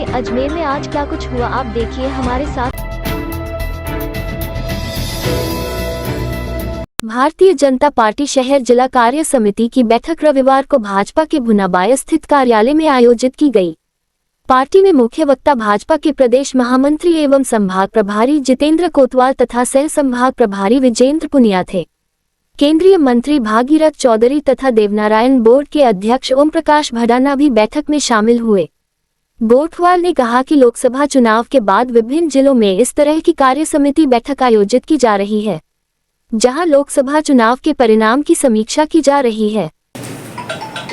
अजमेर में आज क्या कुछ हुआ, आप देखिए हमारे साथ। भारतीय जनता पार्टी शहर जिला कार्य समिति की बैठक रविवार को भाजपा के भुनाबाया स्थित कार्यालय में आयोजित की गई। पार्टी में मुख्य वक्ता भाजपा के प्रदेश महामंत्री एवं संभाग प्रभारी जितेंद्र कोतवाल तथा सह संभाग प्रभारी विजेंद्र पुनिया थे। केंद्रीय मंत्री भागीरथ चौधरी तथा देवनारायण बोर्ड के अध्यक्ष ओम प्रकाश भडाना भी बैठक में शामिल हुए। कोतवाल ने कहा कि लोकसभा चुनाव के बाद विभिन्न जिलों में इस तरह की कार्य समिति बैठक आयोजित की जा रही है, जहां लोकसभा चुनाव के परिणाम की समीक्षा की जा रही है।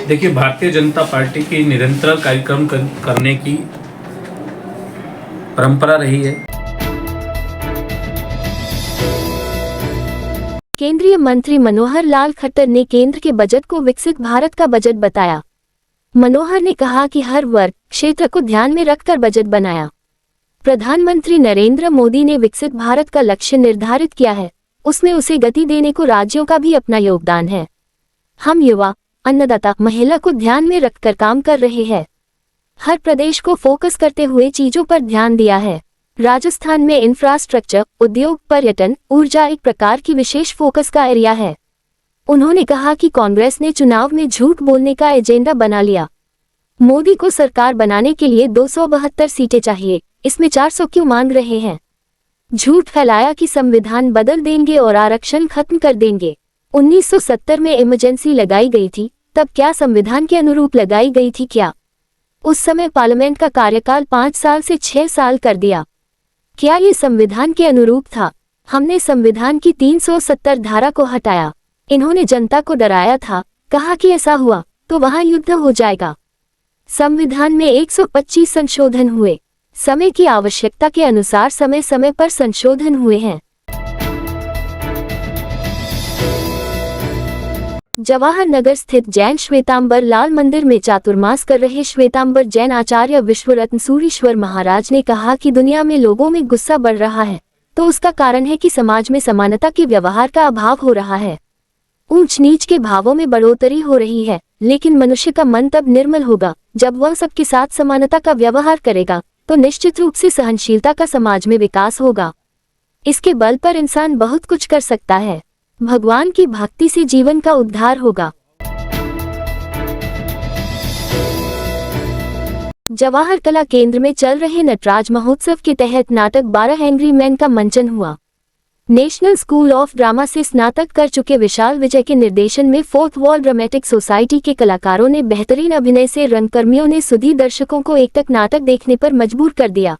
देखिए, भारतीय जनता पार्टी की निरंतर कार्यक्रम करने की परंपरा रही है। केंद्रीय मंत्री मनोहर लाल खट्टर ने केंद्र के बजट को विकसित भारत का बजट बताया। मनोहर ने कहा कि हर वर्ग क्षेत्र को ध्यान में रखकर बजट बनाया। प्रधानमंत्री नरेंद्र मोदी ने विकसित भारत का लक्ष्य निर्धारित किया है, उसमें उसे गति देने को राज्यों का भी अपना योगदान है। हम युवा, अन्नदाता, महिला को ध्यान में रखकर काम कर रहे हैं। हर प्रदेश को फोकस करते हुए चीजों पर ध्यान दिया है। राजस्थान में इंफ्रास्ट्रक्चर, उद्योग, पर्यटन, ऊर्जा एक प्रकार की विशेष फोकस का एरिया है। उन्होंने कहा कि कांग्रेस ने चुनाव में झूठ बोलने का एजेंडा बना लिया। मोदी को सरकार बनाने के लिए 272 सीटें चाहिए, इसमें 400 क्यों मांग रहे हैं। झूठ फैलाया कि संविधान बदल देंगे और आरक्षण खत्म कर देंगे। 1970 में इमरजेंसी लगाई गई थी, तब क्या संविधान के अनुरूप लगाई गई थी क्या? उस समय पार्लियामेंट का कार्यकाल 5 साल से 6 साल कर दिया। क्या ये संविधान के अनुरूप था? हमने संविधान की 370 धारा को हटाया। इन्होंने जनता को डराया था, कहा कि ऐसा हुआ तो वहां युद्ध हो जाएगा। संविधान में 125 संशोधन हुए। समय की आवश्यकता के अनुसार समय समय पर संशोधन हुए हैं। जवाहर नगर स्थित जैन श्वेतांबर लाल मंदिर में चातुर्मास कर रहे श्वेतांबर जैन आचार्य विश्वरत्न सूरीश्वर महाराज ने कहा कि दुनिया में लोगों में गुस्सा बढ़ रहा है, तो उसका कारण है कि समाज में समानता के व्यवहार का अभाव हो रहा है। ऊंच नीच के भावों में बढ़ोतरी हो रही है, लेकिन मनुष्य का मन तब निर्मल होगा जब वह सबके साथ समानता का व्यवहार करेगा, तो निश्चित रूप से सहनशीलता का समाज में विकास होगा। इसके बल पर इंसान बहुत कुछ कर सकता है। भगवान की भक्ति से जीवन का उद्धार होगा। जवाहर कला केंद्र में चल रहे नटराज महोत्सव के तहत नाटक 12 एंग्री मैन का मंचन हुआ। नेशनल स्कूल ऑफ ड्रामा से स्नातक कर चुके विशाल विजय के निर्देशन में फोर्थ वॉल ड्रामेटिक सोसाइटी के कलाकारों ने बेहतरीन अभिनय से रंगकर्मियों ने सुधी दर्शकों को एकटक नाटक देखने पर मजबूर कर दिया।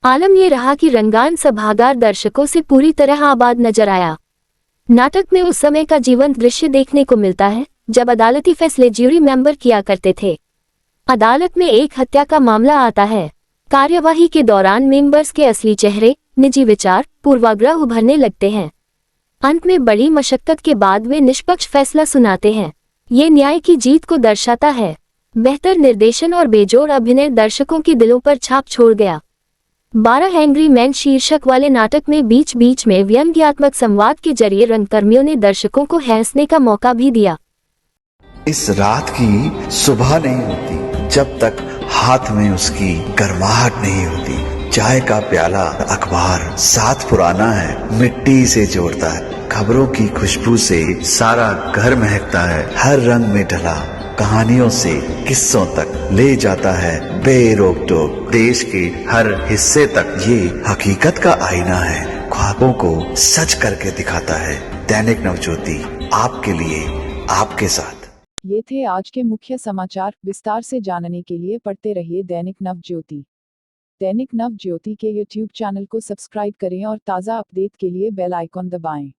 आलम यह रहा कि रंगान सभागार दर्शकों से पूरी तरह आबाद नजर आया। नाटक में उस समय का जीवंत दृश्य देखने को मिलता है जब अदालती फैसले ज्यूरी मेंबर किया करते थे। अदालत में एक हत्या का मामला आता है। कार्यवाही के दौरान मेंबर्स के असली चेहरे, निजी विचार, पूर्वाग्रह उभरने लगते हैं। अंत में बड़ी मशक्कत के बाद वे निष्पक्ष फैसला सुनाते हैं। ये न्याय की जीत को दर्शाता है। बेहतर निर्देशन और बेजोड़ अभिनय दर्शकों के दिलों पर छाप छोड़ गया। 12 एंग्री मैन शीर्षक वाले नाटक में बीच बीच में व्यंग्यात्मक संवाद के जरिए रंगकर्मियों ने दर्शकों को हंसने का मौका भी दिया। इस रात की सुबह नहीं होती जब तक हाथ में उसकी गर्माहट नहीं होती। चाय का प्याला, अखबार साथ पुराना है, मिट्टी से जोड़ता है। खबरों की खुशबू से सारा घर महकता है। हर रंग में ढला कहानियों से किस्सों तक ले जाता है बेरोक टोक। देश के हर हिस्से तक ये हकीकत का आईना है। ख्वाबों को सच करके दिखाता है। दैनिक नवज्योति, आपके लिए, आपके साथ। ये थे आज के मुख्य समाचार। विस्तार से जानने के लिए पढ़ते रहिए दैनिक नवज्योति। दैनिक नवज्योति के YouTube चैनल को सब्सक्राइब करें और ताज़ा अपडेट के लिए बेल आइकॉन दबाएं।